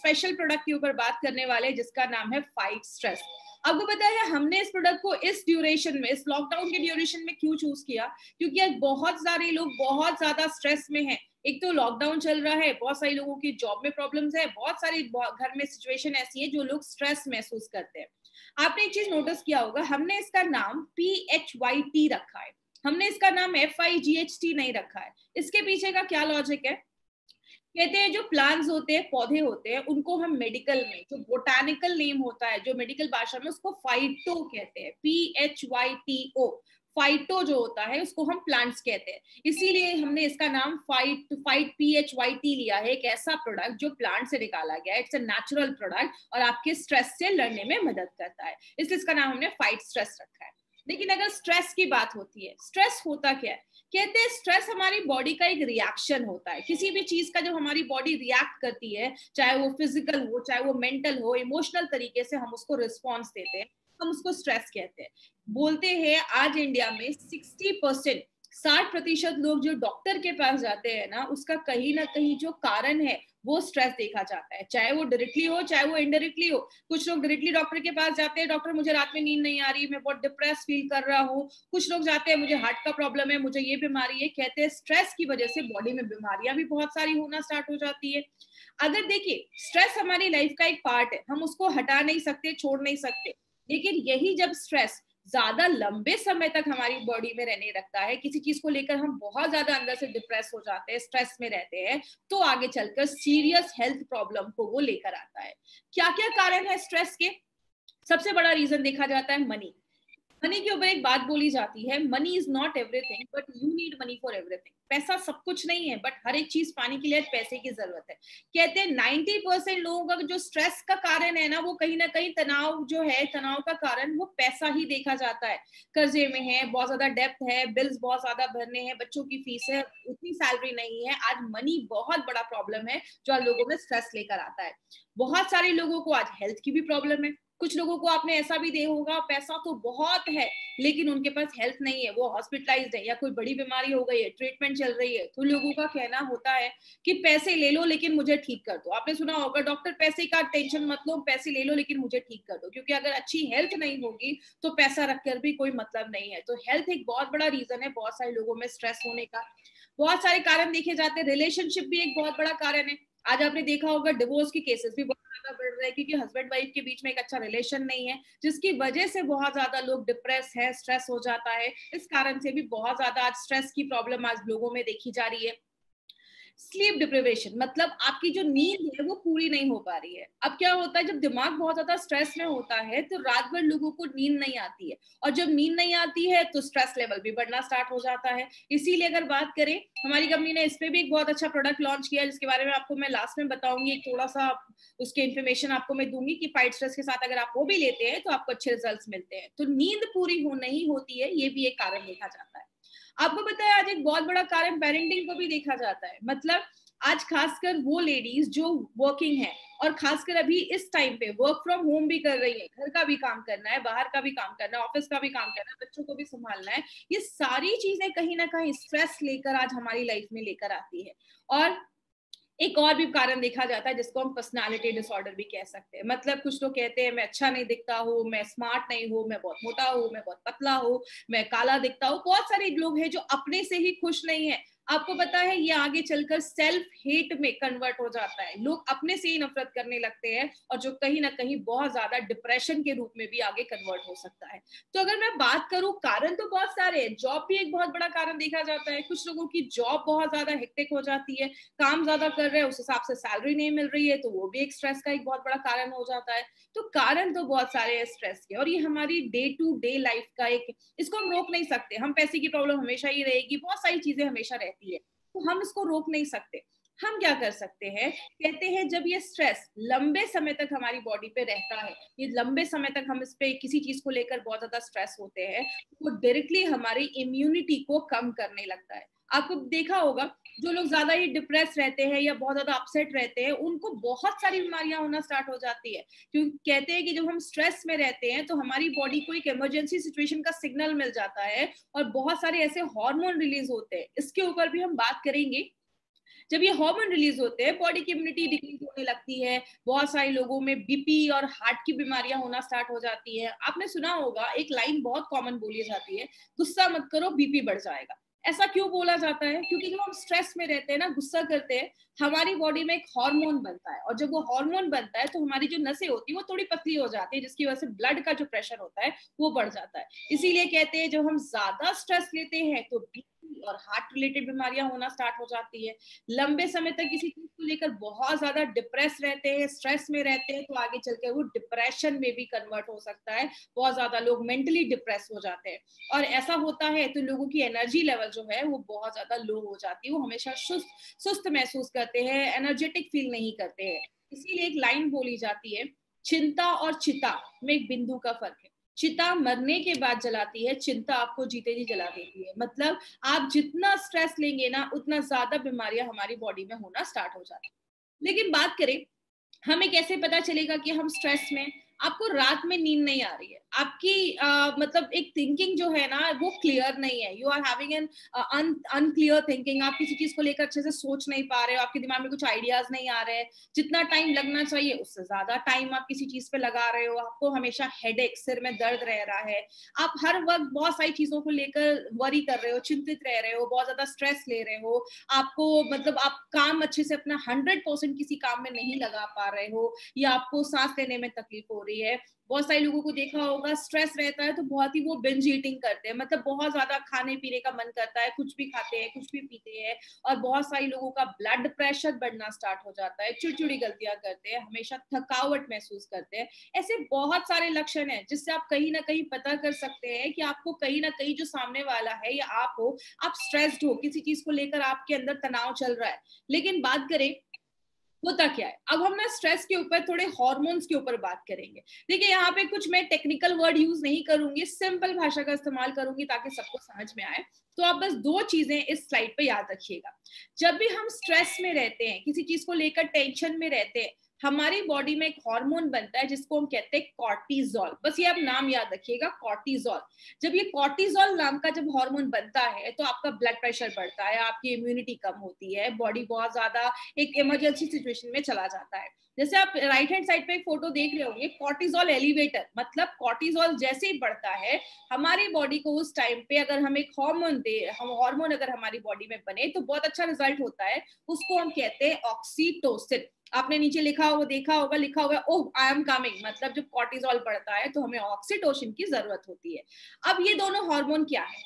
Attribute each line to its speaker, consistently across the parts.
Speaker 1: Special product के ऊपर बात करने वाले हैं जिसका नाम है फाइट स्ट्रेस। आपको पता है हमने इस प्रोडक्ट को इस ड्यूरेशन में, इस लॉकडाउन के ड्यूरेशन में क्यों चूज किया? क्योंकि आज बहुत सारे लोग बहुत ज्यादा स्ट्रेस में हैं। एक तो लॉकडाउन चल रहा है, बहुत सारे लोगों की जॉब में प्रॉब्लम्स है, बहुत सारी घर में सिचुएशन ऐसी है जो लोग स्ट्रेस महसूस करते हैं। आपने एक चीज नोटिस किया होगा, हमने इसका नाम PHYT रखा है, हमने इसका नाम FIGHT नहीं रखा है। इसके पीछे का क्या लॉजिक है? कहते हैं जो प्लांट्स होते हैं, पौधे होते हैं, उनको हम मेडिकल में, जो बोटानिकल नेम होता है, जो मेडिकल भाषा में, उसको फाइटो कहते हैं, PHYTO। फाइटो जो होता है उसको हम प्लांट्स कहते हैं, इसीलिए हमने इसका नाम फाइट PHYT लिया है। एक ऐसा प्रोडक्ट जो प्लांट से निकाला गया है, इट्स अ नेचुरल प्रोडक्ट और आपके स्ट्रेस से लड़ने में मदद करता है, इसलिए इसका नाम हमने फाइट स्ट्रेस रखा है। लेकिन अगर स्ट्रेस की बात होती है, स्ट्रेस होता क्या है? कहते हैं स्ट्रेस हमारी बॉडी का एक रिएक्शन होता है, किसी भी चीज का जब हमारी बॉडी रिएक्ट करती है, चाहे वो फिजिकल हो, चाहे वो मेंटल हो, इमोशनल तरीके से हम उसको रिस्पॉन्स देते हैं, हम उसको स्ट्रेस कहते हैं। बोलते हैं आज इंडिया में 60%, 60% लोग जो डॉक्टर के पास जाते हैं ना, उसका कहीं ना कहीं जो कारण है वो स्ट्रेस देखा जाता है, चाहे वो डायरेक्टली हो चाहे वो इनडायरेक्टली हो। कुछ लोग डायरेक्टली डॉक्टर के पास जाते हैं, डॉक्टर मुझे रात में नींद नहीं आ रही, मैं बहुत डिप्रेस फील कर रहा हूँ। कुछ लोग जाते हैं मुझे हार्ट का प्रॉब्लम है, मुझे ये बीमारी है। कहते हैं स्ट्रेस की वजह से बॉडी में बीमारियां भी बहुत सारी होना स्टार्ट हो जाती है। अगर देखिए स्ट्रेस हमारी लाइफ का एक पार्ट है, हम उसको हटा नहीं सकते, छोड़ नहीं सकते, लेकिन यही जब स्ट्रेस ज्यादा लंबे समय तक हमारी बॉडी में रहने लगता है, किसी चीज को लेकर हम बहुत ज्यादा अंदर से डिप्रेस हो जाते हैं, स्ट्रेस में रहते हैं, तो आगे चलकर सीरियस हेल्थ प्रॉब्लम को वो लेकर आता है। क्या क्या कारण है स्ट्रेस के? सबसे बड़ा रीजन देखा जाता है मनी। मनी के ऊपर एक बात बोली जाती है, money is not everything but you need money for everything. पैसा सब कुछ नहीं है, बट हर एक चीज पाने के लिए पैसे की जरूरत है। कहते हैं 90% लोगों का जो स्ट्रेस का कारण है ना, वो कहीं ना कहीं तनाव जो है, तनाव का कारण वो पैसा ही देखा जाता है। कर्जे में है, बहुत ज्यादा डेप्थ है, बिल्स बहुत ज्यादा भरने हैं, बच्चों की फीस है, उतनी सैलरी नहीं है। आज मनी बहुत बड़ा प्रॉब्लम है जो आज लोगों में स्ट्रेस लेकर आता है। बहुत सारे लोगों को आज हेल्थ की भी प्रॉब्लम है। कुछ लोगों को आपने ऐसा भी देखा होगा, पैसा तो बहुत है लेकिन उनके पास हेल्थ नहीं है, वो हॉस्पिटलाइज्ड है या कोई बड़ी बीमारी हो गई है, ट्रीटमेंट चल रही है, तो लोगों का कहना होता है कि पैसे ले लो लेकिन मुझे ठीक कर दो। आपने सुना होगा डॉक्टर पैसे का टेंशन मत लो, पैसे ले लो लेकिन मुझे ठीक कर दो, क्योंकि अगर अच्छी हेल्थ नहीं होगी तो पैसा रखकर भी कोई मतलब नहीं है। तो हेल्थ एक बहुत बड़ा रीजन है बहुत सारे लोगों में स्ट्रेस होने का। बहुत सारे कारण देखे जाते हैं, रिलेशनशिप भी एक बहुत बड़ा कारण है। आज आपने देखा होगा डिवोर्स की केसेस भी बहुत ज्यादा बढ़ रहे हैं, क्योंकि हस्बैंड वाइफ के बीच में एक अच्छा रिलेशन नहीं है, जिसकी वजह से बहुत ज्यादा लोग डिप्रेस है, स्ट्रेस हो जाता है। इस कारण से भी बहुत ज्यादा आज स्ट्रेस की प्रॉब्लम आज लोगों में देखी जा रही है। स्लीप डिप्रिवेशन मतलब आपकी जो नींद है वो पूरी नहीं हो पा रही है। अब क्या होता है, जब दिमाग बहुत ज्यादा स्ट्रेस में होता है तो रात भर लोगों को नींद नहीं आती है, और जब नींद नहीं आती है तो स्ट्रेस लेवल भी बढ़ना स्टार्ट हो जाता है। इसीलिए अगर बात करें, हमारी कंपनी ने इस पे भी एक बहुत अच्छा प्रोडक्ट लॉन्च किया है, जिसके बारे में आपको मैं लास्ट में बताऊंगी। एक थोड़ा सा उसके इन्फॉर्मेशन आपको मैं दूंगी कि फाइट स्ट्रेस के साथ अगर आप वो भी लेते हैं तो आपको अच्छे रिजल्ट मिलते हैं। तो नींद पूरी हो नहीं होती है, ये भी एक कारण देखा जाता है। आपको पता है आज एक बहुत बड़ा कारण पेरेंटिंग को भी देखा जाता है। मतलब आज खासकर वो लेडीज जो वर्किंग है, और खासकर अभी इस टाइम पे वर्क फ्रॉम होम भी कर रही है, घर का भी काम करना है, बाहर का भी काम करना है, ऑफिस का भी काम करना है, बच्चों को भी संभालना है, ये सारी चीजें कहीं ना कहीं स्ट्रेस लेकर आज हमारी लाइफ में लेकर आती है। और एक और भी कारण देखा जाता है जिसको हम पर्सनालिटी डिसऑर्डर भी कह सकते हैं। मतलब कुछ लोग कहते हैं मैं अच्छा नहीं दिखता हूँ, मैं स्मार्ट नहीं हूँ, मैं बहुत मोटा हूँ, मैं बहुत पतला हूँ, मैं काला दिखता हूँ। बहुत सारे लोग हैं जो अपने से ही खुश नहीं है। आपको पता है ये आगे चलकर सेल्फ हेट में कन्वर्ट हो जाता है, लोग अपने से ही नफरत करने लगते हैं, और जो कहीं ना कहीं बहुत ज्यादा डिप्रेशन के रूप में भी आगे कन्वर्ट हो सकता है। तो अगर मैं बात करूं, कारण तो बहुत सारे हैं। जॉब भी एक बहुत बड़ा कारण देखा जाता है, कुछ लोगों की जॉब बहुत ज्यादा हेक्टिक हो जाती है, काम ज्यादा कर रहे हैं, उस हिसाब से सैलरी नहीं मिल रही है, तो वो भी एक स्ट्रेस का एक बहुत बड़ा कारण हो जाता है। तो कारण तो बहुत सारे हैं स्ट्रेस के, और ये हमारी डे टू डे लाइफ का एक, इसको हम रोक नहीं सकते। हम पैसे की प्रॉब्लम हमेशा ही रहेगी, बहुत सारी चीजें हमेशा रहती है, तो हम इसको रोक नहीं सकते। हम क्या कर सकते हैं, कहते हैं जब ये स्ट्रेस लंबे समय तक हमारी बॉडी पे रहता है, ये लंबे समय तक हम इस पे किसी चीज को लेकर बहुत ज्यादा स्ट्रेस होते हैं, वो डायरेक्टली हमारी इम्यूनिटी को कम करने लगता है। आपको देखा होगा जो लोग ज्यादा ही डिप्रेस रहते हैं या बहुत ज्यादा अपसेट रहते हैं, उनको बहुत सारी बीमारियां होना स्टार्ट हो जाती है। क्योंकि कहते हैं कि जब हम स्ट्रेस में रहते हैं तो हमारी बॉडी को एक इमरजेंसी सिचुएशन का सिग्नल मिल जाता है, और बहुत सारे ऐसे हार्मोन रिलीज होते हैं। इसके ऊपर भी हम बात करेंगे जब ये हार्मोन रिलीज होते हैं, बॉडी की इम्यूनिटी डिक्रीज होने लगती है, बहुत सारे लोगों में बीपी और हार्ट की बीमारियां होना स्टार्ट हो जाती है। आपने सुना होगा एक लाइन बहुत कॉमन बोली जाती है, गुस्सा मत करो बीपी बढ़ जाएगा। ऐसा क्यों बोला जाता है? क्योंकि जब हम स्ट्रेस में रहते हैं ना, गुस्सा करते हैं, हमारी बॉडी में एक हार्मोन बनता है, और जब वो हार्मोन बनता है तो हमारी जो नसें होती है वो थोड़ी पतली हो जाती है, जिसकी वजह से ब्लड का जो प्रेशर होता है वो बढ़ जाता है। इसीलिए कहते हैं जब हम ज्यादा स्ट्रेस लेते हैं तो बीपी और हार्ट रिलेटेड बीमारियां होना स्टार्ट हो जाती है। लंबे समय तक किसी चीज को लेकर बहुत ज्यादा डिप्रेस रहते हैं, स्ट्रेस में रहते हैं, तो आगे चलकर वो डिप्रेशन में भी कन्वर्ट हो सकता है। बहुत ज्यादा लोग मेंटली डिप्रेस हो जाते हैं, और ऐसा होता है तो लोगों की एनर्जी लेवल जो है वो बहुत ज्यादा लो हो जाती है, वो हमेशा सुस्त सुस्त महसूस करते हैं, एनर्जेटिक फील नहीं करते हैं। इसीलिए एक लाइन बोली जाती है, चिंता और चिता में एक बिंदु का फर्क है। चिता मरने के बाद जलाती है, चिंता आपको जीते जी जला देती है। मतलब आप जितना स्ट्रेस लेंगे ना, उतना ज्यादा बीमारियां हमारी बॉडी में होना स्टार्ट हो जाती है। लेकिन बात करें, हमें कैसे पता चलेगा कि हम स्ट्रेस में? आपको रात में नींद नहीं आ रही है, आपकी मतलब एक थिंकिंग जो है ना वो क्लियर नहीं है, you are having an unclear thinking, आप किसी चीज को लेकर अच्छे से सोच नहीं पा रहे हो, आपके दिमाग में कुछ आइडियाज नहीं आ रहे हैं, जितना टाइम लगना चाहिए उससे ज्यादा टाइम आप किसी चीज पे लगा रहे हो, आपको हमेशा हेडेक, सिर में दर्द रह रहा है, आप हर वक्त बहुत सारी चीजों को लेकर वरी कर रहे हो, चिंतित रह रहे हो, बहुत ज्यादा स्ट्रेस ले रहे हो, आपको मतलब आप काम अच्छे से अपना 100% किसी काम में नहीं लगा पा रहे हो, या आपको सांस लेने में तकलीफ हो रही है। बहुत सारे लोगों को देखा होगा, स्ट्रेस रहता है तो बहुत ही वो बिंज ईटिंग करते हैं, मतलब बहुत ज्यादा खाने पीने का मन करता है, कुछ भी खाते हैं, कुछ भी पीते हैं, और बहुत सारे लोगों का ब्लड प्रेशर बढ़ना स्टार्ट हो जाता है, चिड़चिड़ी गलतियां करते हैं, हमेशा थकावट महसूस करते हैं। ऐसे बहुत सारे लक्षण हैं जिससे आप कहीं ना कहीं पता कर सकते हैं कि आपको कहीं ना कहीं जो सामने वाला है या आप हो, आप स्ट्रेस्ड हो, किसी चीज को लेकर आपके अंदर तनाव चल रहा है। लेकिन बात करें होता क्या है, अब हम ना स्ट्रेस के ऊपर थोड़े हार्मोन्स के ऊपर बात करेंगे। देखिए यहाँ पे कुछ मैं टेक्निकल वर्ड यूज नहीं करूंगी, सिंपल भाषा का इस्तेमाल करूंगी ताकि सबको समझ में आए। तो आप बस दो चीजें इस स्लाइड पे याद रखिएगा। जब भी हम स्ट्रेस में रहते हैं, किसी चीज को लेकर टेंशन में रहते हैं, हमारी बॉडी में एक हार्मोन बनता है जिसको हम कहते हैं कॉर्टिजोल। बस ये आप नाम याद रखिएगा, कॉर्टिजोल। जब ये कॉर्टिजोल नाम का जब हार्मोन बनता है तो आपका ब्लड प्रेशर बढ़ता है, आपकी इम्यूनिटी कम होती है, बॉडी बहुत ज्यादा एक इमरजेंसी सिचुएशन में चला जाता है। जैसे आप राइट हैंड साइड पे एक फोटो देख रहे होंगे, कॉर्टिजोल एलिवेटर, मतलब कॉर्टिजोल जैसे ही बढ़ता है हमारी बॉडी को, उस टाइम पे अगर हम एक हार्मोन दे, हम हार्मोन अगर हमारी बॉडी में बने तो बहुत अच्छा रिजल्ट होता है। उसको हम कहते हैं ऑक्सीटोसिन। आपने नीचे लिखा होगा, देखा होगा, लिखा हुआ है ओह आई एम कमिंग, मतलब जब कॉर्टिजोल बढ़ता है तो हमें ऑक्सीटोसिन की जरूरत होती है। अब ये दोनों हार्मोन क्या है?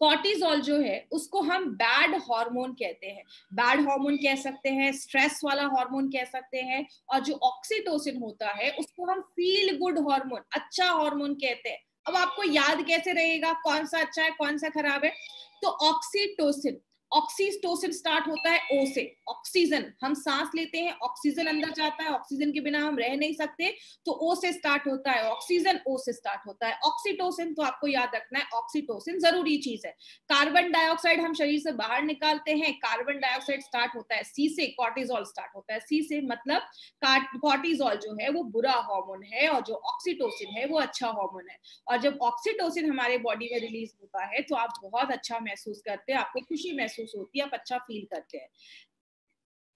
Speaker 1: कॉर्टिजोल जो है उसको हम बैड हार्मोन कहते हैं, बैड हार्मोन कह सकते हैं, स्ट्रेस वाला हार्मोन कह सकते हैं, और जो ऑक्सीटोसिन होता है उसको हम फील गुड हार्मोन, अच्छा हार्मोन कहते हैं। अब आपको याद कैसे रहेगा कौन सा अच्छा है कौन सा खराब है? तो ऑक्सीटोसिन, ऑक्सीटोसिन स्टार्ट होता है ओ से, ऑक्सीजन, हम सांस लेते हैं, ऑक्सीजन अंदर जाता है, ऑक्सीजन के बिना हम रह नहीं सकते, तो ओ से स्टार्ट होता है ऑक्सीजन, ओ से स्टार्ट होता है ऑक्सीटोसिन। तो आपको याद रखना है ऑक्सीटोसिन जरूरी चीज है। कार्बन डाइऑक्साइड हम शरीर से बाहर निकालते हैं, कार्बन डाइऑक्साइड स्टार्ट होता है सी से, कॉर्टिजोल स्टार्ट होता है सी से, मतलब कॉर्टिजोल जो है वो बुरा हार्मोन है और जो ऑक्सीटोसिन है वो अच्छा हार्मोन है। और जब ऑक्सीटोसिन हमारे बॉडी में रिलीज होता है तो आप बहुत अच्छा महसूस करते हैं, आपको खुशी महसूस होती है, आप अच्छा फील करते हैं।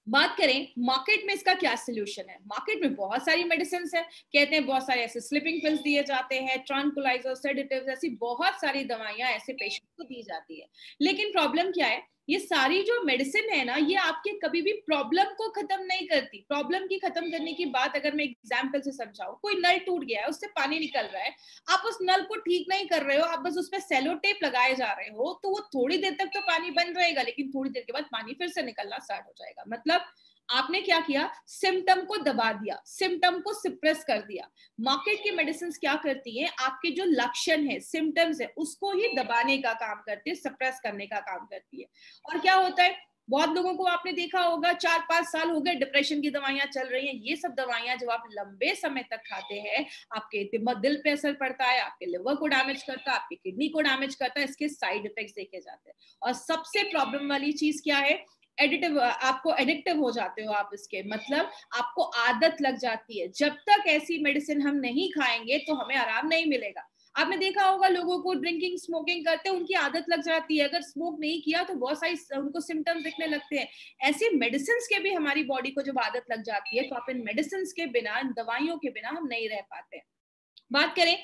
Speaker 1: बात करें मार्केट में इसका क्या सोल्यूशन है? मार्केट में बहुत सारी मेडिसिन है, कहते हैं बहुत सारे ऐसे स्लीपिंग पिल्स दिए जाते हैं, ट्रांकुलाइजर, सेडेटिव्स, ऐसी बहुत सारी दवाइयां ऐसे पेशेंट को दी जाती है। लेकिन प्रॉब्लम क्या है, ये सारी जो मेडिसिन है ना, ये आपके कभी भी प्रॉब्लम को खत्म नहीं करती। प्रॉब्लम की खत्म करने की बात अगर मैं एग्जाम्पल से समझाऊं, कोई नल टूट गया है, उससे पानी निकल रहा है, आप उस नल को ठीक नहीं कर रहे हो, आप बस उस पर सेलो टेप लगाए जा रहे हो, तो वो थोड़ी देर तक तो पानी बंद रहेगा, लेकिन थोड़ी देर के बाद पानी फिर से निकलना स्टार्ट हो जाएगा। मतलब आपने क्या किया, सिम्टम को दबा दिया, सिम्टम को सिप्रेस कर दिया। मार्केट की मेडिसिन क्या करती हैं, आपके जो लक्षण है, सिम्टम्स है, उसको ही दबाने का काम करती है, सप्रेस करने का काम करती है। और क्या होता है, बहुत लोगों को आपने देखा होगा 4-5 साल हो गए डिप्रेशन की दवाइयां चल रही हैं। ये सब दवाइयां जब आप लंबे समय तक खाते हैं, आपके दिल पे असर पड़ता है, आपके लिवर को डैमेज करता है, आपकी किडनी को डैमेज करता है, इसके साइड इफेक्ट्स देखे जाते हैं। और सबसे प्रॉब्लम वाली चीज क्या है, एडिटिव, आपको एडिक्टिव हो जाते हो आप इसके, मतलब आपको आदत लग जाती है। जब तक ऐसी मेडिसिन हम नहीं खाएंगे तो हमें आराम नहीं मिलेगा। आपने देखा होगा लोगों को ड्रिंकिंग स्मोकिंग करते हैं उनकी आदत लग जाती है, अगर स्मोक नहीं किया तो बहुत सारी उनको सिम्टम्स दिखने लगते हैं। ऐसे मेडिसिन के भी हमारी बॉडी को जब आदत लग जाती है तो आप इन मेडिसिन के बिना, इन दवाइयों के बिना हम नहीं रह पाते। बात करें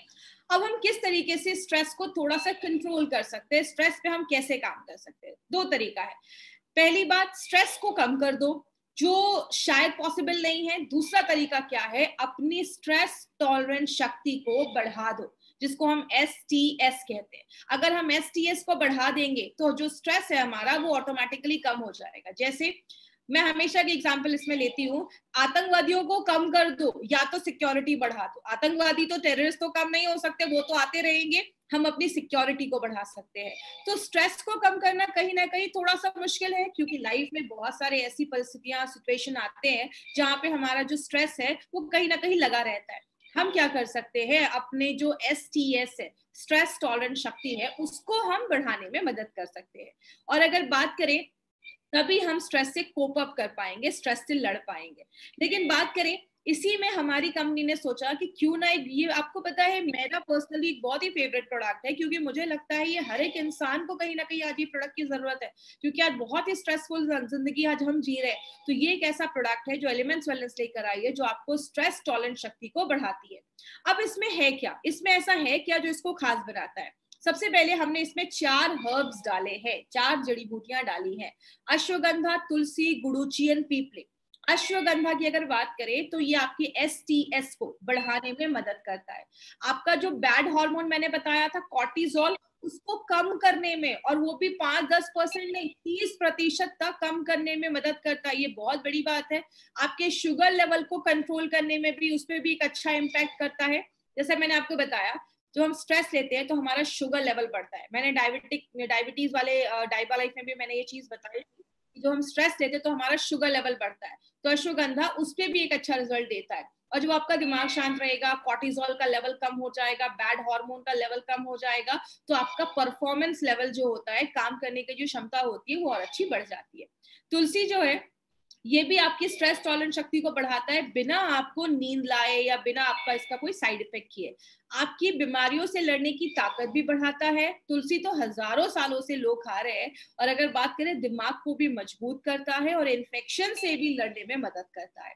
Speaker 1: अब हम किस तरीके से स्ट्रेस को थोड़ा सा कंट्रोल कर सकते हैं, स्ट्रेस पे हम कैसे काम कर सकते हैं। दो तरीका है। पहली बात, स्ट्रेस को कम कर दो, जो शायद पॉसिबल नहीं है। दूसरा तरीका क्या है, अपनी स्ट्रेस टॉलरेंस शक्ति को बढ़ा दो, जिसको हम STS कहते हैं। अगर हम STS को बढ़ा देंगे तो जो स्ट्रेस है हमारा वो ऑटोमेटिकली कम हो जाएगा। जैसे मैं हमेशा की एग्जांपल इसमें लेती हूँ, आतंकवादियों को कम कर दो या तो सिक्योरिटी बढ़ा दो। आतंकवादी तो, टेररिस्ट तो कम नहीं हो सकते, वो तो आते रहेंगे, हम अपनी सिक्योरिटी को बढ़ा सकते हैं। तो स्ट्रेस को कम करना कहीं ना कहीं थोड़ा सा मुश्किल है, क्योंकि लाइफ में बहुत सारे ऐसी परिस्थितियां, सिचुएशन आते हैं जहाँ पे हमारा जो स्ट्रेस है वो कहीं ना कहीं लगा रहता है। हम क्या कर सकते हैं, अपने जो STS है, स्ट्रेस टॉलरेंस शक्ति है, उसको हम बढ़ाने में मदद कर सकते हैं। और अगर बात करें, तभी हम स्ट्रेस से कोप अप कर पाएंगे, स्ट्रेस से लड़ पाएंगे। लेकिन बात करें, इसी में हमारी कंपनी ने सोचा कि क्यों ना ये, आपको पता है मेरा पर्सनली एक बहुत ही फेवरेट प्रोडक्ट है, क्योंकि मुझे लगता है ये हर एक इंसान को कहीं ना कहीं आज ये प्रोडक्ट की जरूरत है, क्योंकि आज बहुत ही स्ट्रेसफुल जिंदगी आज हम जी रहे हैं। तो ये एक ऐसा प्रोडक्ट है जो एलिमेंट्स वेलनेस लेकर आई है, जो आपको स्ट्रेस टॉलरेंस शक्ति को बढ़ाती है। अब इसमें है क्या, इसमें ऐसा है क्या जो इसको खास बनाता है। सबसे पहले हमने इसमें 4 हर्ब्स डाले हैं, 4 जड़ी बूटियां डाली हैं, अश्वगंधा, तुलसी, गुडुचि एंड पीपली। अश्वगंधा की अगर बात करें तो ये आपकी STS को बढ़ाने में मदद करता है। आपका जो बैड हार्मोन मैंने बताया था कॉर्टिसोल, उसको कम करने में, और वो भी 5-10% नहीं, 30% तक कम करने में मदद करता है। ये बहुत बड़ी बात है। आपके शुगर लेवल को कंट्रोल करने में भी, उस पर भी एक अच्छा इम्पैक्ट करता है। जैसे मैंने आपको बताया, जो हम स्ट्रेस लेते हैं तो हमारा शुगर लेवल बढ़ता है। मैंने डायबिटीज वाले डाइबा लाइफ में भी मैंने ये चीज बताई, जो हम स्ट्रेस लेते हैं तो हमारा शुगर लेवल बढ़ता है। तो अश्वगंधा उस पर भी एक अच्छा रिजल्ट देता है। और जब आपका दिमाग शांत रहेगा, कॉर्टिसोल का लेवल कम हो जाएगा, बैड हार्मोन का लेवल कम हो जाएगा, तो आपका परफॉर्मेंस लेवल जो होता है, काम करने की जो क्षमता होती है, वो और अच्छी बढ़ जाती है। तुलसी जो है, ये भी आपकी स्ट्रेस टॉलरेंस शक्ति को बढ़ाता है, बिना आपको नींद लाए या बिना आपका इसका कोई साइड इफेक्ट किए। आपकी बीमारियों से लड़ने की ताकत भी बढ़ाता है। तुलसी तो हजारों सालों से लोग खा रहे हैं। और अगर बात करें, दिमाग को भी मजबूत करता है और इन्फेक्शन से भी लड़ने में मदद करता है।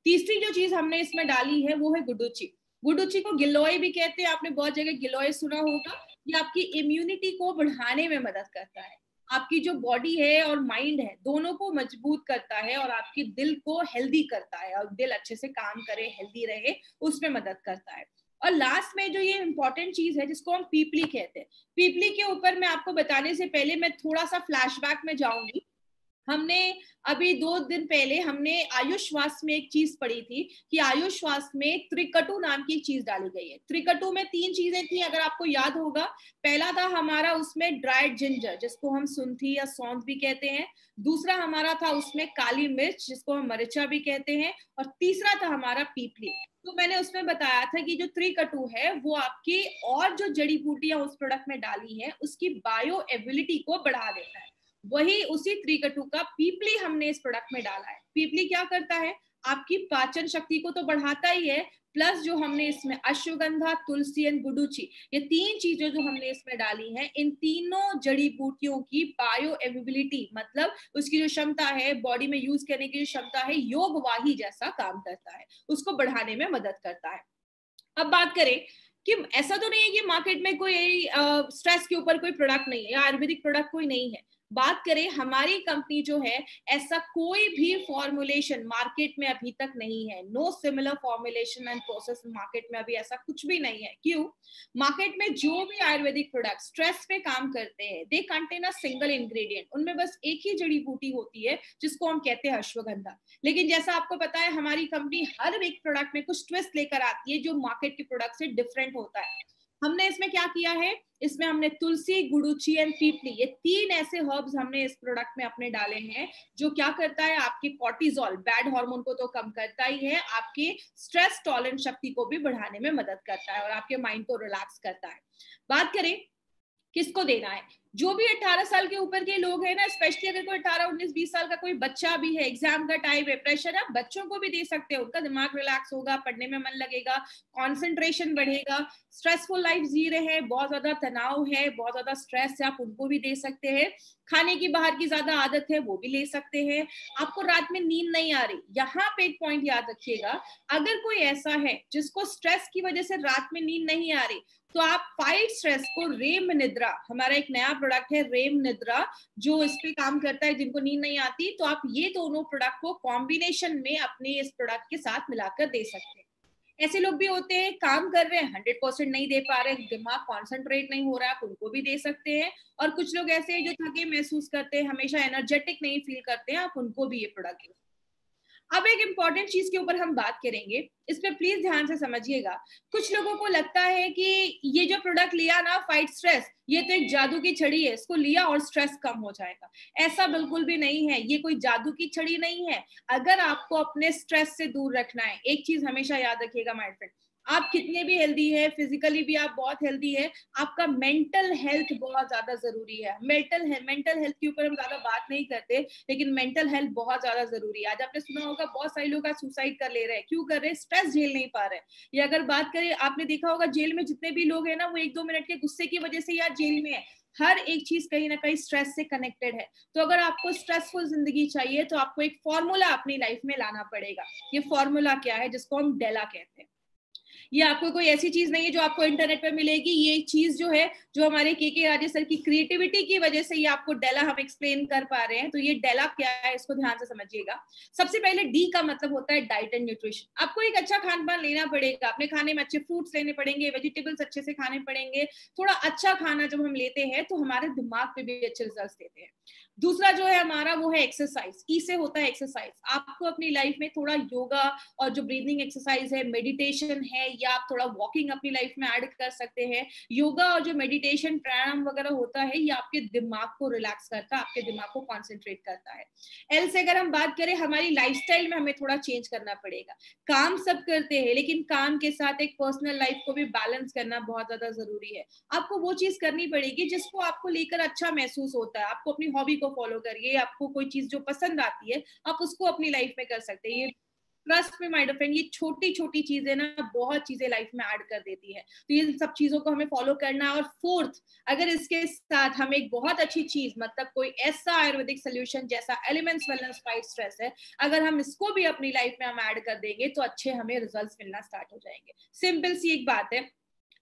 Speaker 1: तीसरी जो चीज हमने इसमें डाली है वो है गुडुचि। गुडुचि को गिलोय भी कहते हैं, आपने बहुत जगह गिलोय सुना होगा। ये आपकी इम्यूनिटी को बढ़ाने में मदद करता है, आपकी जो बॉडी है और माइंड है दोनों को मजबूत करता है, और आपके दिल को हेल्दी करता है, और दिल अच्छे से काम करे, हेल्दी रहे, उसमें मदद करता है। और लास्ट में जो ये इंपॉर्टेंट चीज है जिसको हम पीपली कहते हैं, पीपली के ऊपर मैं आपको बताने से पहले मैं थोड़ा सा फ्लैशबैक में जाऊंगी। हमने अभी 2 दिन पहले हमने आयुष्वास में एक चीज पढ़ी थी कि आयुष्वास में त्रिकटु नाम की एक चीज डाली गई है। त्रिकटु में 3 चीजें थी, अगर आपको याद होगा। पहला था हमारा उसमें ड्राइड जिंजर, जिसको हम सुंठी या सौंठ भी कहते हैं। दूसरा हमारा था उसमें काली मिर्च, जिसको हम मरिचा भी कहते हैं। और तीसरा था हमारा पीपली। तो मैंने उसमें बताया था कि जो त्रिकटु है वो आपकी और जो जड़ी बूटियां उस प्रोडक्ट में डाली है उसकी बायो एबिलिटी को बढ़ा देता है। वही उसी त्रिकटु का पीपली हमने इस प्रोडक्ट में डाला है। पीपली क्या करता है, आपकी पाचन शक्ति को तो बढ़ाता ही है, प्लस जो हमने इसमें अश्वगंधा, तुलसी एंड गुडुचि, ये 3 चीजें जो हमने इसमें डाली हैं, इन तीनों जड़ी बूटियों की बायो एबिलिटी, मतलब उसकी जो क्षमता है, बॉडी में यूज करने की जो क्षमता है, योगवाही जैसा काम करता है, उसको बढ़ाने में मदद करता है। अब बात करें कि ऐसा तो नहीं है कि मार्केट में कोई स्ट्रेस के ऊपर कोई प्रोडक्ट नहीं है या आयुर्वेदिक प्रोडक्ट कोई नहीं है। बात करें, हमारी कंपनी जो है, ऐसा कोई भी फॉर्मुलेशन मार्केट में अभी तक नहीं है। No similar formulation and process market में अभी ऐसा कुछ भी नहीं है। क्यों? मार्केट में जो भी आयुर्वेदिक प्रोडक्ट स्ट्रेस पे काम करते हैं, they contain a single ingredient, उनमें बस एक ही जड़ी बूटी होती है जिसको हम कहते हैं अश्वगंधा। लेकिन जैसा आपको पता है, हमारी कंपनी हर एक प्रोडक्ट में कुछ ट्विस्ट लेकर आती है जो मार्केट के प्रोडक्ट से डिफरेंट होता है। हमने इसमें क्या किया है, इसमें हमने तुलसी, गुडुचि एंड पीपली, ये 3 ऐसे हर्ब्स हमने इस प्रोडक्ट में अपने डाले हैं, जो क्या करता है, आपके कॉर्टिसोल, बैड हार्मोन को तो कम करता ही है, आपके स्ट्रेस टॉलरेंस शक्ति को भी बढ़ाने में मदद करता है और आपके माइंड को रिलैक्स करता है। बात करें किसको देना है, जो भी 18 साल के ऊपर के लोग हैं ना, स्पेशली अगर कोई 18, 19, 20 साल का कोई बच्चा भी है, एग्जाम का टाइम है, प्रेशर, आप बच्चों को भी दे सकते हो, उनका दिमाग रिलैक्स होगा, पढ़ने में मन लगेगा, कंसंट्रेशन बढ़ेगा। स्ट्रेसफुल लाइफ जी रहे हैं, बहुत ज्यादा तनाव है, बहुत ज्यादा स्ट्रेस है, आप उनको भी दे सकते हैं। खाने की बाहर की ज्यादा आदत है, वो भी ले सकते हैं। आपको रात में नींद नहीं आ रही, यहाँ पे एक पॉइंट याद रखिएगा, अगर कोई ऐसा है जिसको स्ट्रेस की वजह से रात में नींद नहीं आ रही, तो आप फाइट स्ट्रेस को रेम निद्रा, हमारा एक नया प्रोडक्ट है रेम निद्रा, जो इस पे काम करता है जिनको नींद नहीं आती, तो आप ये दोनों प्रोडक्ट को कॉम्बिनेशन में अपने इस प्रोडक्ट के साथ मिलाकर दे सकते हैं। ऐसे लोग भी होते हैं काम कर रहे हैं 100% नहीं दे पा रहे, दिमाग कॉन्सेंट्रेट नहीं हो रहा, आप उनको भी दे सकते हैं। और कुछ लोग ऐसे हैं जो थके महसूस करते हैं, हमेशा एनर्जेटिक नहीं फील करते हैं, आप उनको भी ये प्रोडक्ट। अब एक इंपॉर्टेंट चीज के ऊपर हम बात करेंगे, इस पे प्लीज ध्यान से समझिएगा। कुछ लोगों को लगता है कि ये जो प्रोडक्ट लिया ना फाइट स्ट्रेस, ये तो एक जादू की छड़ी है, इसको लिया और स्ट्रेस कम हो जाएगा। ऐसा बिल्कुल भी नहीं है, ये कोई जादू की छड़ी नहीं है। अगर आपको अपने स्ट्रेस से दूर रखना है, एक चीज हमेशा याद रखिएगा माय फ्रेंड, आप कितने भी हेल्दी है, फिजिकली भी आप बहुत हेल्दी है, आपका मेंटल हेल्थ बहुत ज्यादा जरूरी है। मेंटल हेल्थ के ऊपर हम ज्यादा बात नहीं करते, लेकिन मेंटल हेल्थ बहुत ज्यादा जरूरी है। आज आपने सुना होगा बहुत सारे लोग आज सुसाइड कर ले रहे हैं, क्यों कर रहे हैं? स्ट्रेस झेल नहीं पा रहे हैं। या अगर बात करें, आपने देखा होगा जेल में जितने भी लोग हैं ना, वो 1-2 मिनट के गुस्से की वजह से यार जेल में है। हर एक चीज कहीं ना कहीं स्ट्रेस से कनेक्टेड है। तो अगर आपको स्ट्रेसफुल जिंदगी चाहिए, तो आपको एक फॉर्मूला अपनी लाइफ में लाना पड़ेगा। ये फॉर्मूला क्या है? जिसको हम डेला कहते हैं। ये आपको कोई ऐसी चीज नहीं है जो आपको इंटरनेट पे मिलेगी, ये चीज जो है, जो हमारे के राजेश सर की क्रिएटिविटी की वजह से ये आपको डेला हम एक्सप्लेन कर पा रहे हैं। तो ये डेला क्या है, इसको ध्यान से समझिएगा। सबसे पहले डी का मतलब होता है डाइट एंड न्यूट्रिशन। आपको एक अच्छा खान पान लेना पड़ेगा, अपने खाने में अच्छे फ्रूट्स लेने पड़ेंगे, वेजिटेबल्स अच्छे से खाने पड़ेंगे। थोड़ा अच्छा खाना जब हम लेते हैं तो हमारे दिमाग पे भी अच्छे रिजल्ट देते हैं। दूसरा जो है हमारा, वो है एक्सरसाइज। ई से होता है एक्सरसाइज। आपको अपनी लाइफ में थोड़ा योगा और जो ब्रीदिंग एक्सरसाइज है, मेडिटेशन है, या आप थोड़ा वॉकिंग अपनी लाइफ में ऐड कर सकते हैं। योगा और जो मेडिटेशन प्राणायाम वगैरह होता है, ये आपके दिमाग को रिलैक्स करता है, आपके दिमाग को कॉन्सेंट्रेट करता है। एल से अगर हम बात करें, हमारी लाइफस्टाइल में हमें थोड़ा चेंज करना पड़ेगा। काम सब करते हैं, लेकिन काम के साथ एक पर्सनल लाइफ को भी बैलेंस करना बहुत ज्यादा जरूरी है। आपको वो चीज करनी पड़ेगी जिसको आपको लेकर अच्छा महसूस होता है। आपको अपनी हॉबी को फॉलो करिए, आपको कोई चीज जो पसंद आती है आप उसको अपनी लाइफ में कर सकते हैं। ये ट्रस्ट में माय डियर फ्रेंड, ये छोटी छोटी चीजें ना बहुत चीजें लाइफ में ऐड कर देती है। तो ये सब चीजों को हमें फॉलो करना है। और फोर्थ, अगर इसके साथ हम एक बहुत अच्छी चीज, मतलब कोई ऐसा आयुर्वेदिक सोल्यूशन जैसा एलिमेंट्स वेलनेस फाइट स्ट्रेस है, अगर हम इसको भी अपनी लाइफ में हम ऐड कर देंगे तो अच्छे हमें रिजल्ट्स मिलना स्टार्ट हो जाएंगे। सिंपल सी एक बात है,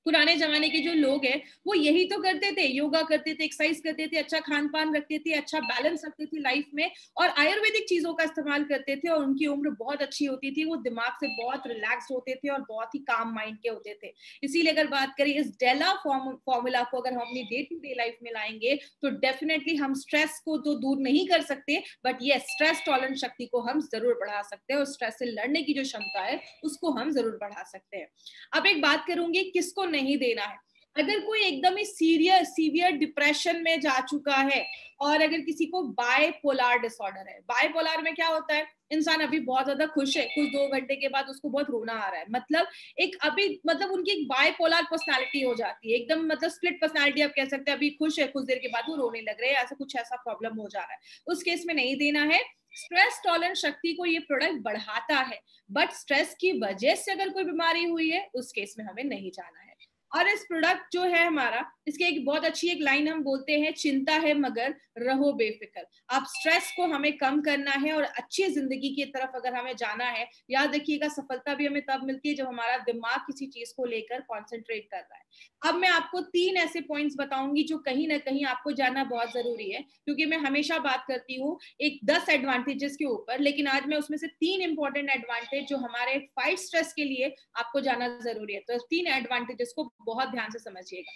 Speaker 1: पुराने जमाने के जो लोग हैं वो यही तो करते थे, योगा करते थे, एक्सरसाइज करते थे, अच्छा खान पान रखते थे, अच्छा बैलेंस रखते थे लाइफ में, और आयुर्वेदिक चीजों का इस्तेमाल करते थे, और उनकी उम्र बहुत अच्छी होती थी। वो दिमाग से बहुत रिलैक्स होते थे और बहुत ही काम माइंड के होते थे। इसीलिए अगर बात करें इस डेला फॉर्मूला को अगर हम अपनी डे टू डे लाइफ में लाएंगे, तो डेफिनेटली हम स्ट्रेस को तो दूर नहीं कर सकते, बट ये स्ट्रेस टॉलरेंस शक्ति को हम जरूर बढ़ा सकते हैं, और स्ट्रेस से लड़ने की जो क्षमता है उसको हम जरूर बढ़ा सकते हैं। अब एक बात करूंगी, किसको नहीं देना है। अगर कोई एकदम ही सीवियर डिप्रेशन में जा चुका है, और अगर किसी को बायपोलर डिसऑर्डर है, बायपोलर में क्या होता है, इंसान अभी बहुत ज्यादा खुश है, कुछ 2 घंटे के बाद उसको बहुत रोना आ रहा है, मतलब एक अभी मतलब उनकी एक बायपोलर पर्सनालिटी हो जाती है, एकदम मतलब स्प्लिट पर्सनालिटी आप कह सकते हैं। अभी खुश है, कुछ देर के बाद वो रोने लग रहे हैं, ऐसा कुछ ऐसा प्रॉब्लम हो जा रहा है, उस केस में नहीं देना है। स्ट्रेस टॉलरेंस शक्ति को ये प्रोडक्ट बढ़ाता है, बट स्ट्रेस की वजह से अगर कोई बीमारी हुई है उस केस में हमें नहीं जाना है। और इस प्रोडक्ट जो है हमारा, इसकी एक बहुत अच्छी एक लाइन हम बोलते हैं, चिंता है मगर रहो बेफिक्र। आप स्ट्रेस को हमें कम करना है और अच्छी जिंदगी की तरफ अगर हमें जाना है, याद रखिएगा सफलता भी हमें तब मिलती है जब हमारा दिमाग किसी चीज को लेकर कॉन्सेंट्रेट कर रहा है। अब मैं आपको 3 ऐसे पॉइंट्स बताऊंगी जो कहीं ना कहीं आपको जानना बहुत जरूरी है, क्योंकि मैं हमेशा बात करती हूँ एक 10 एडवांटेजेस के ऊपर, लेकिन आज मैं उसमें से 3 इंपॉर्टेंट एडवांटेज जो हमारे फाइट स्ट्रेस के लिए आपको जानना जरूरी है। तो 3 एडवांटेजेस को बहुत ध्यान से समझिएगा।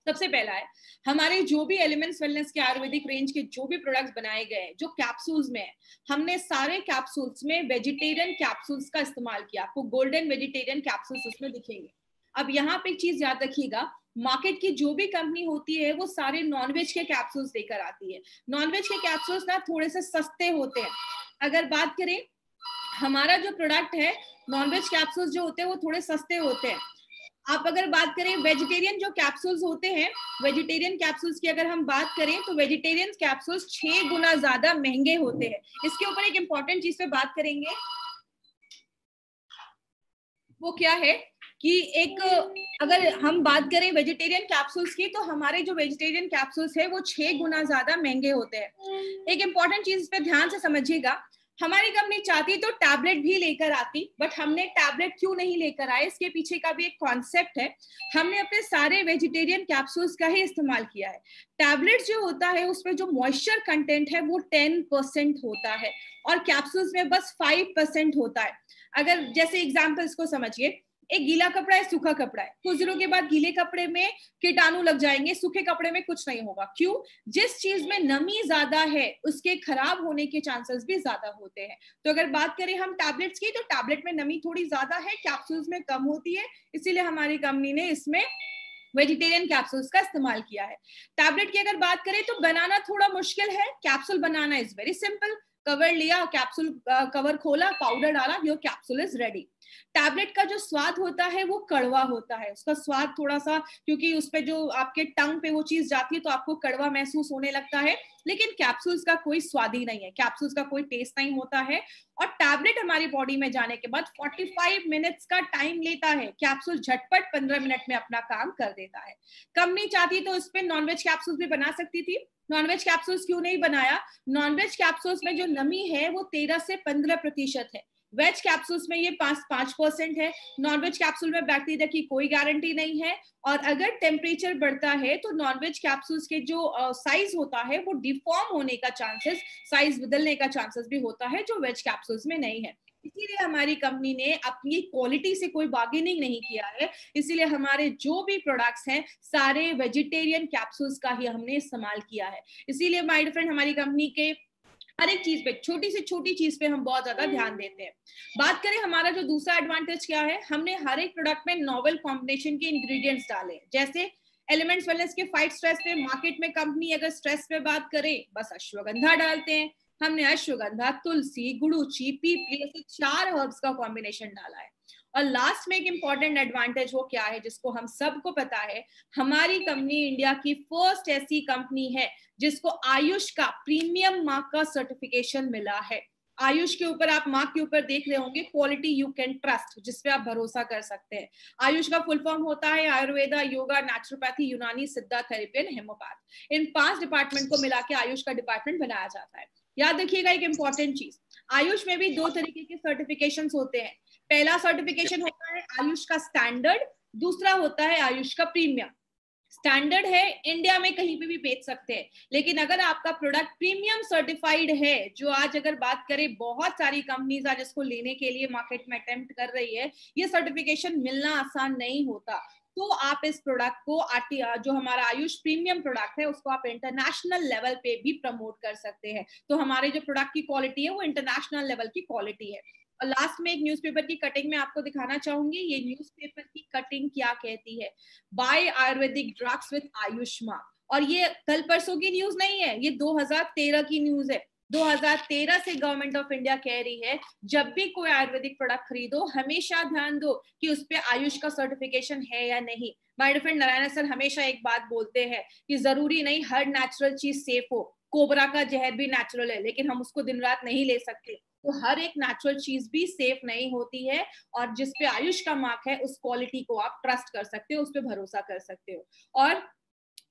Speaker 1: सबसे पहला है, हमारे जो भी एलिमेंट्स वेलनेस के आयुर्वेदिक रेंज के जो भी प्रोडक्ट्स बनाए गए हैं, जो कैप्सूल्स में है, हमने सारे कैप्सूल्स में वेजिटेरियन कैप्सूल्स का इस्तेमाल किया। आपको गोल्डन वेजिटेरियन कैप्सूल्स उसमें दिखेंगे। अब यहाँ पे एक चीज याद रखिएगा, मार्केट की जो भी कंपनी होती है वो सारे नॉनवेज के कैप्सूल्स देकर आती है। नॉनवेज के कैप्सूल्स ना थोड़े से सस्ते होते हैं। अगर बात करें हमारा जो प्रोडक्ट है, नॉनवेज कैप्सूल्स जो होते हैं वो थोड़े सस्ते होते हैं। आप अगर बात करें वेजिटेरियन जो कैप्सूल्स होते हैं, वेजिटेरियन कैप्सूल्स की अगर हम बात करें तो वेजिटेरियन कैप्सूल्स 6 गुना ज्यादा महंगे होते हैं। इसके ऊपर एक इंपॉर्टेंट चीज पे बात करेंगे, वो क्या है कि एक अगर हम बात करें वेजिटेरियन कैप्सूल्स की, तो हमारे जो वेजिटेरियन कैप्सूल्स है वो 6 गुना ज्यादा महंगे होते हैं। एक इंपॉर्टेंट चीज पे ध्यान से समझिएगा, हमारी कंपनी चाहती तो टैबलेट भी लेकर आती, बट हमने टैबलेट क्यों नहीं लेकर आए, इसके पीछे का भी एक कॉन्सेप्ट है। हमने अपने सारे वेजिटेरियन कैप्सूल्स का ही इस्तेमाल किया है। टैबलेट जो होता है उसमें जो मॉइस्चर कंटेंट है वो 10% होता है और कैप्सूल्स में बस 5% होता है। अगर जैसे एग्जाम्पल्स को समझिए, एक गीला कपड़ा है, सूखा कपड़ा है, कुछ दिनों के बाद गीले कपड़े में कीटाणु लग जाएंगे, सूखे कपड़े में कुछ नहीं होगा। क्यों? जिस चीज में नमी ज्यादा है उसके खराब होने के चांसेस भी ज्यादा होते हैं। तो अगर बात करें हम टैबलेट्स की, तो टैबलेट में नमी थोड़ी ज्यादा है, कैप्सूल्स में कम होती है, इसीलिए हमारी कंपनी ने इसमें वेजिटेरियन कैप्सूल्स का इस्तेमाल किया है। टैबलेट की अगर बात करें तो बनाना थोड़ा मुश्किल है, capsule banana is very simple. Cover लिया, कैप्सूल कवर खोला, पाउडर डाला, your capsule is ready. Tablet का जो स्वाद होता है वो कड़वा होता है, उसका स्वाद थोड़ा सा, क्योंकि उस पे जो आपके टंग पे वो चीज जाती है तो आपको कड़वा महसूस होने लगता है। लेकिन कैप्सूल्स का कोई स्वाद ही नहीं है, कैप्सूल्स का कोई टेस्ट नहीं होता है। और टैबलेट हमारी बॉडी में जाने के बाद 45 मिनट्स का टाइम लेता है, कैप्सूल झटपट 15 मिनट में अपना काम कर देता है। कंपनी चाहती तो इस पे नॉनवेज कैप्सूल्स भी बना सकती थी, नॉनवेज कैप्सूल्स क्यों नहीं बनाया? नॉनवेज कैप्सूल्स में जो नमी है वो 13 से 15% है, वेज कैप्सूल्स में ये 5% है। नॉनवेज कैप्सूल में बैक्टीरिया की कोई गारंटी नहीं है, और अगर टेम्परेचर बढ़ता है तो नॉनवेज कैप्सूल्स के जो साइज होता है वो डिफॉर्म होने का चांसेस, साइज बदलने का चांसेस भी होता है, जो वेज कैप्सूल्स में नहीं है। इसीलिए हमारी कंपनी ने अपनी क्वालिटी से कोई बार्गेनिंग नहीं किया है, इसीलिए हमारे जो भी प्रोडक्ट्स हैं सारे वेजिटेरियन कैप्सूल्स का ही हमने इस्तेमाल किया है। इसीलिए माय डियर फ्रेंड, हमारी कंपनी के हर एक चीज पे, छोटी से छोटी चीज पे हम बहुत ज्यादा ध्यान देते हैं। बात करें हमारा जो दूसरा एडवांटेज क्या है, हमने हर एक प्रोडक्ट में नॉवेल कॉम्बिनेशन के इंग्रेडिएंट्स डाले, जैसे एलिमेंट्स वेलनेस के फाइट स्ट्रेस पे, मार्केट में कंपनी अगर स्ट्रेस पे बात करे बस अश्वगंधा डालते हैं, हमने अश्वगंधा, तुलसी, गुड़ूची, पीपली, ऐसे 4 हर्ब्स का कॉम्बिनेशन डाला है। और लास्ट में एक इंपॉर्टेंट एडवांटेज वो क्या है जिसको हम सबको पता है, हमारी कंपनी इंडिया की फर्स्ट ऐसी कंपनी है जिसको आयुष का प्रीमियम मार्क का सर्टिफिकेशन मिला है। आयुष के ऊपर आप मार्क के ऊपर देख रहे होंगे, क्वालिटी यू कैन ट्रस्ट, जिसपे आप भरोसा कर सकते हैं। आयुष का फुल फॉर्म होता है आयुर्वेदा, योगा, नेचुरोपैथी, यूनानी, सिद्धा, थेरेपी एंड हेमोपैथ। इन 5 डिपार्टमेंट को मिला के आयुष का डिपार्टमेंट बनाया जाता है। याद रखिएगा एक इंपॉर्टेंट चीज, आयुष में भी 2 तरीके के सर्टिफिकेशन होते हैं। पहला सर्टिफिकेशन होता है आयुष का स्टैंडर्ड, दूसरा होता है आयुष का प्रीमियम। स्टैंडर्ड है, इंडिया में कहीं पे भी बेच सकते हैं, लेकिन अगर आपका प्रोडक्ट प्रीमियम सर्टिफाइड है, जो आज अगर बात करें बहुत सारी कंपनीज आज इसको लेने के लिए मार्केट में अटेम्प्ट कर रही है, ये सर्टिफिकेशन मिलना आसान नहीं होता। तो आप इस प्रोडक्ट को जो हमारा आयुष प्रीमियम प्रोडक्ट है उसको आप इंटरनेशनल लेवल पे भी प्रमोट कर सकते हैं। तो हमारे जो प्रोडक्ट की क्वालिटी है वो इंटरनेशनल लेवल की क्वालिटी है। और लास्ट में एक न्यूज़पेपर की कटिंग में आपको दिखाना चाहूंगी, ये न्यूज़पेपर की कटिंग क्या कहती है, by ayurvedic drugs with Ayushman. और ये कल परसों की न्यूज नहीं है, ये 2013 की न्यूज है। 2013 से गवर्नमेंट ऑफ इंडिया कह रही है जब भी कोई आयुर्वेदिक प्रोडक्ट खरीदो हमेशा ध्यान दो कि उस पे आयुष का सर्टिफिकेशन है या नहीं। My dear friend, Narayan sir हमेशा एक बात बोलते हैं कि जरूरी नहीं हर नेचुरल चीज सेफ हो, कोबरा का जहर भी नेचुरल है लेकिन हम उसको दिन रात नहीं ले सकते, तो हर एक नेचुरल चीज भी सेफ नहीं होती है। और जिस पे आयुष का मार्क है उस क्वालिटी को आप ट्रस्ट कर सकते हो, उस पे भरोसा कर सकते हो। और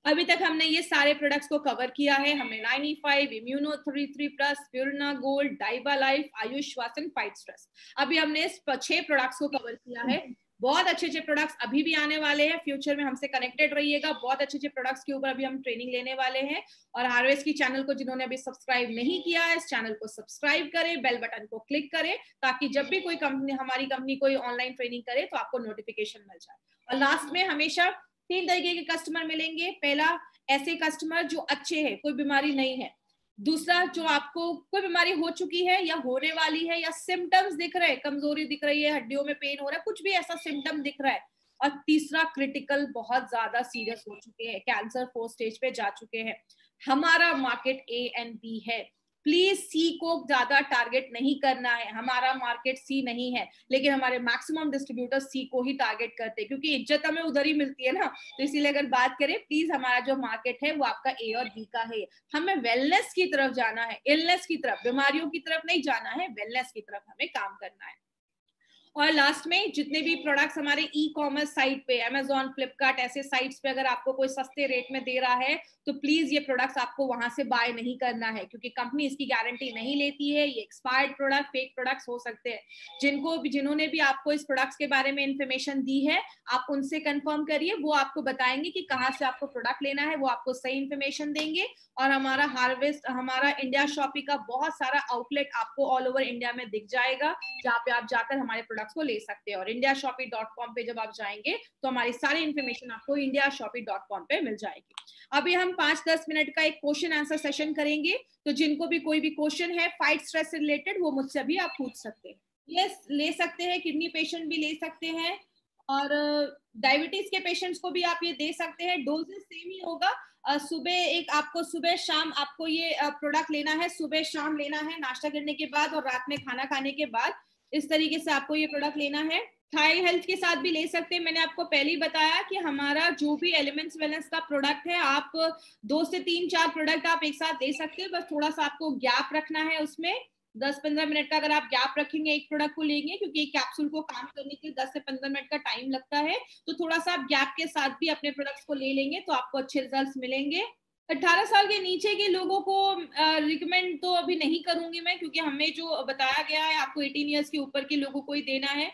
Speaker 1: अभी तक हमने ये सारे प्रोडक्ट्स को कवर किया है, हमने 95, इम्यूनो 33+, प्यूरना गोल्ड, डाइबा लाइफ, आयुष वासन, फाइट स्ट्रेस, अभी हमने इस 6 प्रोडक्ट्स को कवर किया है। बहुत अच्छे अच्छे प्रोडक्ट्स अभी भी आने वाले हैं, फ्यूचर में हमसे कनेक्टेड रहिएगा, बहुत अच्छे अच्छे प्रोडक्ट्स के ऊपर अभी हम ट्रेनिंग लेने वाले हैं। और आरओएस की चैनल को जिन्होंने अभी सब्सक्राइब नहीं किया है, इस चैनल को सब्सक्राइब करें, बेल बटन को क्लिक करें, ताकि जब भी कोई कंपनी, हमारी कंपनी कोई ऑनलाइन ट्रेनिंग करे तो आपको नोटिफिकेशन मिल जाए। और लास्ट में हमेशा 3 तरीके के कस्टमर मिलेंगे। पहला, ऐसे कस्टमर जो अच्छे हैं, कोई बीमारी नहीं है। दूसरा, जो आपको कोई बीमारी हो चुकी है या होने वाली है, या सिम्टम्स दिख रहे हैं, कमजोरी दिख रही है, हड्डियों में पेन हो रहा है, कुछ भी ऐसा सिम्टम दिख रहा है। और तीसरा, क्रिटिकल, बहुत ज्यादा सीरियस हो चुके हैं, कैंसर 4 स्टेज पे जा चुके हैं। हमारा मार्केट A and B है। प्लीज सी को ज्यादा टारगेट नहीं करना है, हमारा मार्केट सी नहीं है, लेकिन हमारे मैक्सिमम डिस्ट्रीब्यूटर सी को ही टारगेट करते हैं, क्योंकि इज्जत हमें उधर ही मिलती है ना। तो इसीलिए अगर बात करें, प्लीज हमारा जो मार्केट है वो आपका ए और बी का है। हमें वेलनेस की तरफ जाना है, इलनेस की तरफ, बीमारियों की तरफ नहीं जाना है, वेलनेस की तरफ हमें काम करना है। और लास्ट में जितने भी प्रोडक्ट्स हमारे ई कॉमर्स साइट पे, अमेजॉन, फ्लिपकार्ट, ऐसे साइट्स पे अगर आपको कोई सस्ते रेट में दे रहा है तो प्लीज ये प्रोडक्ट्स आपको वहां से बाय नहीं करना है, क्योंकि कंपनी इसकी गारंटी नहीं लेती है। ये एक्सपायर्ड प्रोडक्ट, फेक प्रोडक्ट्स हो सकते हैं। जिन्होंने भी आपको इस प्रोडक्ट्स के बारे में इंफॉर्मेशन दी है, आप उनसे कंफर्म करिए, वो आपको बताएंगे कि कहाँ से आपको प्रोडक्ट लेना है, वो आपको सही इंफॉर्मेशन देंगे। और हमारा हमारा इंडिया शॉपी का बहुत सारा आउटलेट आपको ऑल ओवर इंडिया में दिख जाएगा, जहाँ पे आप जाकर हमारे प्रोडक्ट्स को ले सकते हैं। और indiashopee.com पे जब आप जाएंगे तो हमारी सारी इंफॉर्मेशन आपको indiashopee.com पे मिल जाएगी। अभी हम 5-10 मिनट का एक क्वेश्चन आंसर सेशन करेंगे, तो जिनको भी कोई भी क्वेश्चन है फाइट स्ट्रेस से रिलेटेड, वो मुझसे भी आप पूछ सकते हैं। यस, ले सकते हैं, किडनी पेशेंट भी ले सकते हैं, और डायबिटीज के पेशेंट्स को भी आप ये दे सकते हैं। डोजेस सेम ही होगा। सुबह एक आपको, सुबह शाम आपको ये प्रोडक्ट लेना है, सुबह शाम लेना है, नाश्ता करने के बाद और रात में खाना खाने के बाद। इस तरीके से आपको ये प्रोडक्ट लेना है। थाई हेल्थ के साथ भी ले सकते हैं। मैंने आपको पहले ही बताया कि हमारा जो भी एलिमेंट्स वेलनेस का प्रोडक्ट है, आप 2 से 3-4 प्रोडक्ट आप एक साथ ले सकते हैं। बस थोड़ा सा आपको गैप रखना है उसमें। 10-15 मिनट का अगर आप गैप रखेंगे एक प्रोडक्ट को लेंगे, क्योंकि एक कैप्सूल को काम करने के लिए 10 से 15 मिनट का टाइम लगता है, तो थोड़ा सा आप गैप के साथ भी अपने प्रोडक्ट्स को ले लेंगे तो आपको अच्छे रिजल्ट्स मिलेंगे। 18 साल के नीचे के लोगों को रिकमेंड तो अभी नहीं करूंगी मैं, क्योंकि हमें जो बताया गया है आपको 18 ईयर्स के ऊपर के लोगों को ही देना है।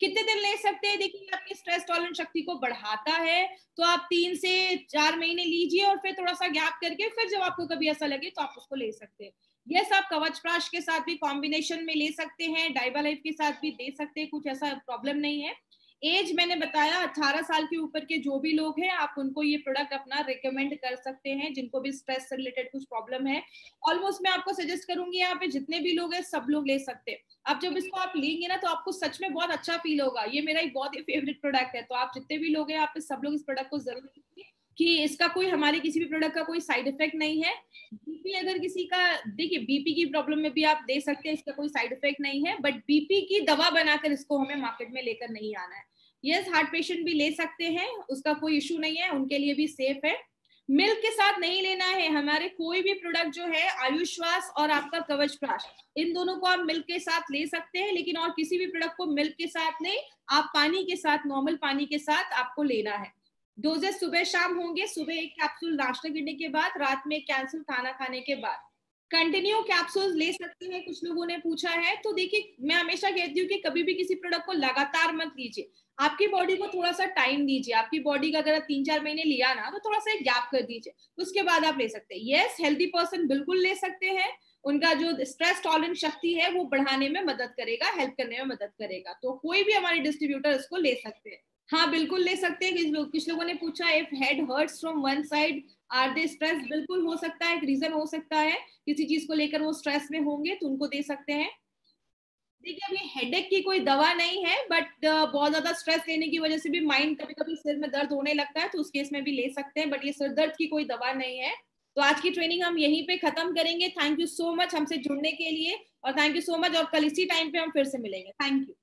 Speaker 1: कितने दिन ले सकते हैं? देखिए, आपकी स्ट्रेस टॉलरेंस शक्ति को बढ़ाता है, तो आप 3 से 4 महीने लीजिए और फिर थोड़ा सा गैप करके फिर जब आपको कभी ऐसा लगे तो आप उसको ले सकते हैं। यस, आप कवच प्राश के साथ भी कॉम्बिनेशन में ले सकते हैं, डाइबा लाइफ के साथ भी दे सकते हैं, कुछ ऐसा प्रॉब्लम नहीं है। एज मैंने बताया 18 साल के ऊपर के जो भी लोग हैं, आप उनको ये प्रोडक्ट अपना रिकमेंड कर सकते हैं, जिनको भी स्ट्रेस से रिलेटेड कुछ प्रॉब्लम है। ऑलमोस्ट मैं आपको सजेस्ट करूंगी, यहाँ पे जितने भी लोग हैं सब लोग ले सकते हैं। अब जब इसको आप लेंगे ना, तो आपको सच में बहुत अच्छा फील होगा। ये मेरा एक बहुत ही फेवरेट प्रोडक्ट है, तो आप जितने भी लोग हैं, आप सब लोग इस प्रोडक्ट को जरूर लीजिए, कि इसका कोई, हमारे किसी भी प्रोडक्ट का कोई साइड इफेक्ट नहीं है। बीपी अगर किसी का, देखिए बीपी की प्रॉब्लम में भी आप दे सकते हैं, इसका कोई साइड इफेक्ट नहीं है, बट बीपी की दवा बनाकर इसको हमें मार्केट में लेकर नहीं आना है। यस, हार्ट पेशेंट भी ले सकते हैं, उसका कोई इशू नहीं है, उनके लिए भी सेफ है। मिल्क के साथ नहीं लेना है। हमारे कोई भी प्रोडक्ट जो है, आयुश्वास और आपका कवच प्राश, इन दोनों को आप मिल्क के साथ ले सकते हैं, लेकिन और किसी भी प्रोडक्ट को मिल्क के साथ नहीं, आप पानी के साथ, नॉर्मल पानी के साथ आपको लेना है। डोजेस सुबह शाम होंगे, सुबह एक कैप्सूल नाश्ता करने के बाद, रात में एक कैप्सूल खाना खाने के बाद। कंटिन्यू कैप्सूल्स ले सकते हैं, कुछ लोगों ने पूछा है। तो देखिए, मैं हमेशा कहती हूँ कि कभी भी किसी प्रोडक्ट को लगातार मत लीजिए, आपकी बॉडी को थोड़ा सा टाइम दीजिए। आपकी बॉडी का अगर 3-4 महीने लिया ना, तो थोड़ा सा एक गैप कर दीजिए, उसके बाद आप ले सकते हैं। यस, हेल्दी पर्सन बिल्कुल ले सकते हैं, उनका जो स्ट्रेस टॉलरेंस शक्ति है वो बढ़ाने में मदद करेगा, हेल्प करने में मदद करेगा। तो कोई भी हमारे डिस्ट्रीब्यूटर इसको ले सकते हैं। हाँ, बिल्कुल ले सकते हैं। कुछ लोगों ने पूछा, if head hurts from one side are they stress? बिल्कुल हो सकता है, एक रीजन हो सकता है, किसी चीज को लेकर वो स्ट्रेस में होंगे, तो उनको दे सकते हैं। देखिए, अब ये हेडेक की कोई दवा नहीं है, बट बहुत ज्यादा स्ट्रेस लेने की वजह से भी माइंड, कभी कभी सिर में दर्द होने लगता है, तो उस केस में भी ले सकते हैं, बट ये सिर दर्द की कोई दवा नहीं है। तो आज की ट्रेनिंग हम यहीं पे खत्म करेंगे। थैंक यू सो मच हमसे जुड़ने के लिए, और थैंक यू सो मच, और कल इसी टाइम पे हम फिर से मिलेंगे। Thank you.